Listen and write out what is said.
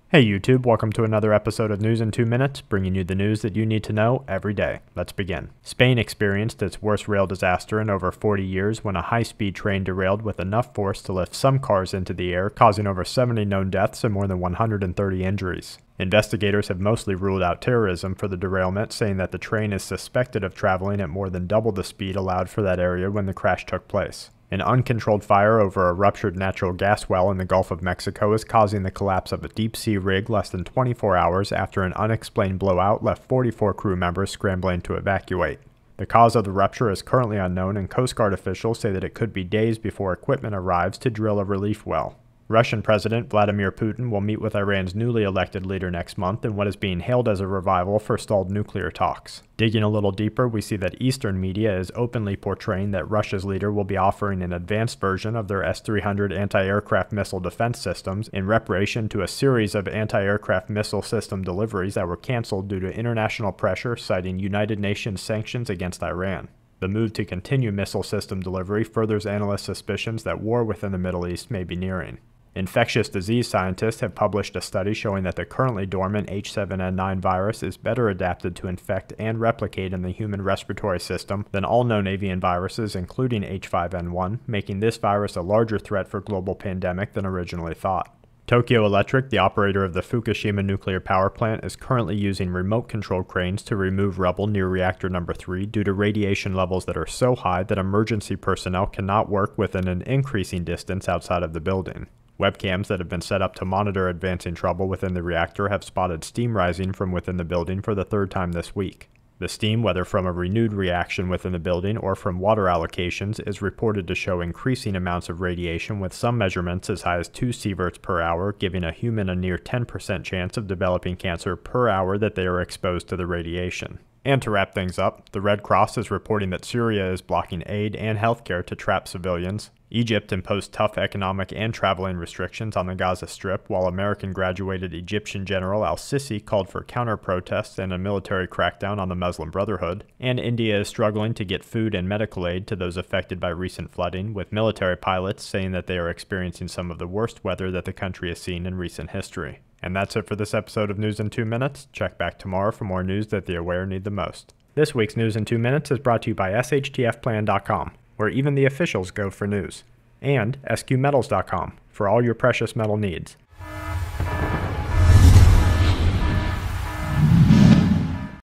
Hey YouTube, welcome to another episode of News in 2 Minutes, bringing you the news that you need to know every day. Let's begin. Spain experienced its worst rail disaster in over 40 years when a high-speed train derailed with enough force to lift some cars into the air, causing over 70 known deaths and more than 130 injuries. Investigators have mostly ruled out terrorism for the derailment, saying that the train is suspected of traveling at more than double the speed allowed for that area when the crash took place. An uncontrolled fire over a ruptured natural gas well in the Gulf of Mexico is causing the collapse of a deep-sea rig less than 24 hours after an unexplained blowout left 44 crew members scrambling to evacuate. The cause of the rupture is currently unknown, and Coast Guard officials say that it could be days before equipment arrives to drill a relief well. Russian President Vladimir Putin will meet with Iran's newly elected leader next month in what is being hailed as a revival for stalled nuclear talks. Digging a little deeper, we see that Eastern media is openly portraying that Russia's leader will be offering an advanced version of their S-300 anti-aircraft missile defense systems in reparation to a series of anti-aircraft missile system deliveries that were canceled due to international pressure, citing United Nations sanctions against Iran. The move to continue missile system delivery furthers analysts' suspicions that war within the Middle East may be nearing. Infectious disease scientists have published a study showing that the currently dormant H7N9 virus is better adapted to infect and replicate in the human respiratory system than all known avian viruses, including H5N1, making this virus a larger threat for global pandemic than originally thought. Tokyo Electric, the operator of the Fukushima nuclear power plant, is currently using remote-controlled cranes to remove rubble near reactor number 3 due to radiation levels that are so high that emergency personnel cannot work within an increasing distance outside of the building. Webcams that have been set up to monitor advancing trouble within the reactor have spotted steam rising from within the building for the third time this week. The steam, whether from a renewed reaction within the building or from water allocations, is reported to show increasing amounts of radiation, with some measurements as high as 2 Sieverts per hour, giving a human a near 10% chance of developing cancer per hour that they are exposed to the radiation. And to wrap things up, the Red Cross is reporting that Syria is blocking aid and healthcare to trap civilians. Egypt imposed tough economic and traveling restrictions on the Gaza Strip, while American-graduated Egyptian General al-Sisi called for counter-protests and a military crackdown on the Muslim Brotherhood. And India is struggling to get food and medical aid to those affected by recent flooding, with military pilots saying that they are experiencing some of the worst weather that the country has seen in recent history. And that's it for this episode of News in 2 Minutes. Check back tomorrow for more news that the aware need the most. This week's News in 2 Minutes is brought to you by TSHTFplan.com, where even the officials go for news, and SQmetals.com for all your precious metal needs.